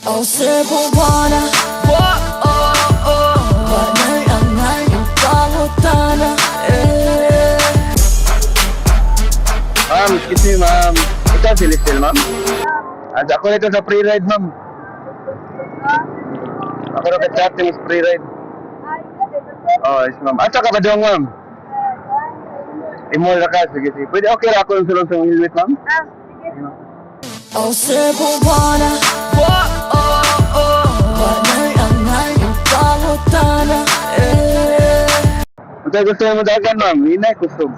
Oh, Cebuana, panay ang ngayong pangutana, Ma'am, excuse me, ma'am. Ito si Listel, ma'am? Ako nito sa free ride, ma'am. Ako na ka-chat yung free ride. Oh, yes, ma'am. Asa ka ba doon, ma'am? Imol na ka, sige, sige. Pwede okay ra ako yung sulong sa helmet, ma'am? oh, Cebuana, panay ang ngayong pangutana, Kung tayo gusto mo dagan, ma'am, hinay, kusog.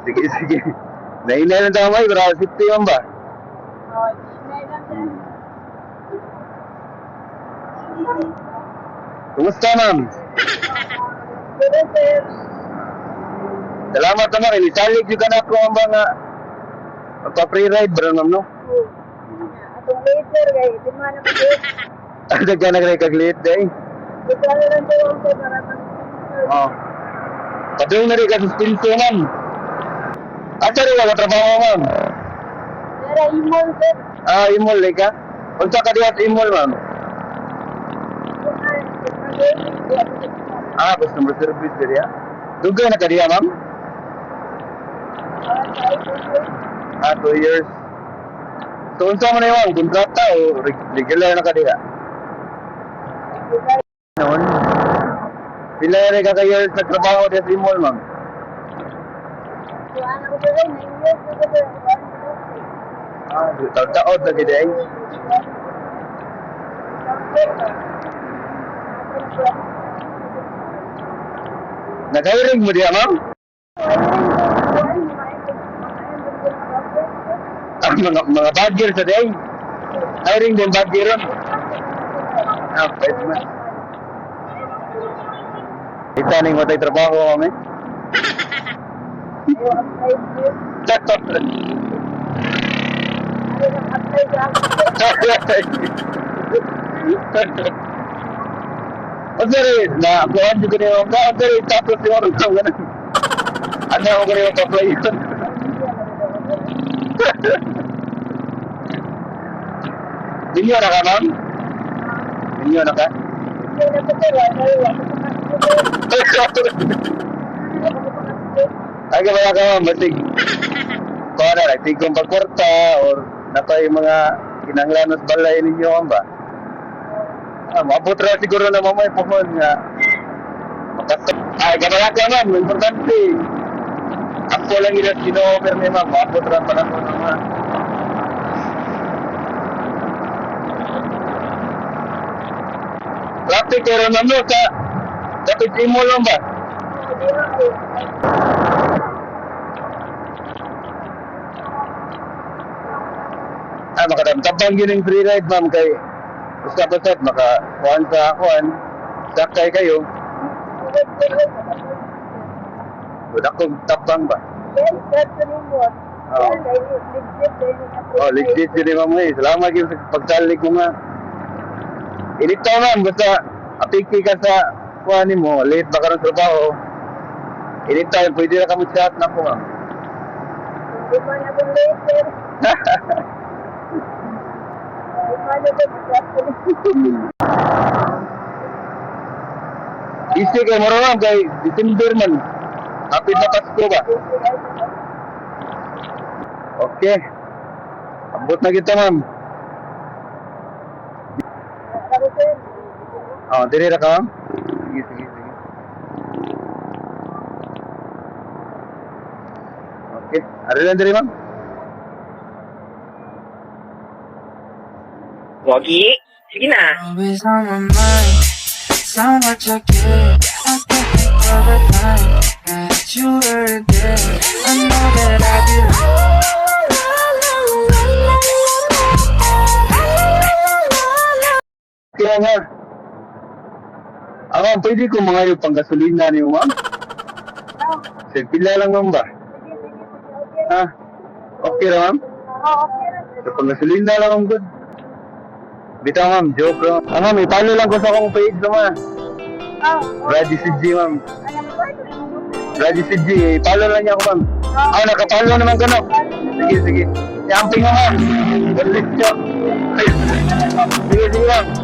Sige, sige. Nahinay lang tayo, ma'am. Para safety, ma'am ba? Kumusta, ma'am? Salamat naman. Inisalig juga na ako ang mga magpa-free ride, bro, ma'am, no? Atong later kay di man na pagit. Agad ka nag-recognize, day. Di ko lang daw ko para mag Oh. Padung na rin ka suspenso, ma'am. Asa rin ka trabaho, ma'am? Pero imol sir. Imol, like ka? Unsa ka diya sa imol, ma'am? Customer service diya. Dugay na ka diya, ma'am? 2 years. So, unsa mo na yung kontrata o regular na ka diya? Noon? Pila rin ka years nagtrabaho diya sa imol, ma'am? Taon na gid ay. Nag-hiring mo diya, ma'am? Mga bagger sa day. Hiring din bagger ron. Pwede man. Kita ning matay trabaho kami. Sorry, na kuan juga ni orang kau sorry tapos si orang kau kan. Ano ako kani yung apply yun. Binyo na ka, ma'am? Binyo na ka? Ay, kaya ka, ma'am, batig. Kung ano, nagtigong pagkwarta or napa yung mga kinanglanos balay ninyo, ma'am ba? Mabot ra siguro na mamay pohon nga. Ay, kaya ka, ma'am, importante. Ako lang ilas gino-offer ni ma'am, mabot ra pa na ko naman. Traffic pero ma'am no, sa kapit imo lang ba? Makatamtabang yun yung free ride, ma'am, kay usap-usap, makakuhan sa kuhan, sakay kayo. Wala kong tabang ba? Yes, that's the name was. Legit yun yung ma'am, eh. Salamat yung pagsalig mo nga. Ilitaw, ma'am, basta apiki ka sa kuhan mo, late ba ka ng trabaho. Ilitaw, pwede na kami chat na po, ma'am. Di man na kung later. Isi kay moro ma'am kay December man. Hapit na Pasko ba? Okay. Abot na kita, ma'am. Diri ra ka, ma'am? Sige, sige, sige. Okay. Ari lang diri, ma'am. Wagi, sige na. always on my mind, so much I care, I can't think of the time that you were there, I know that I did. Kaya nga. Ma'am, pwede ko mga yung panggasolina niyo, ma'am? Sige, pila lang, ma'am ba? Ha? Okay na, ma'am? So, panggasolina lang, ma'am, good. Bitaw, ma'am, joke lang. Ma'am, ipalo lang ko sa akong page naman. Brady CG, ma'am. Brady CG, ipalo lang niya ako, ma'am. Nakapalo naman ka, no? Sige, sige. Yamping mo, ma'am. Balik ka. Sige, sige, ma'am.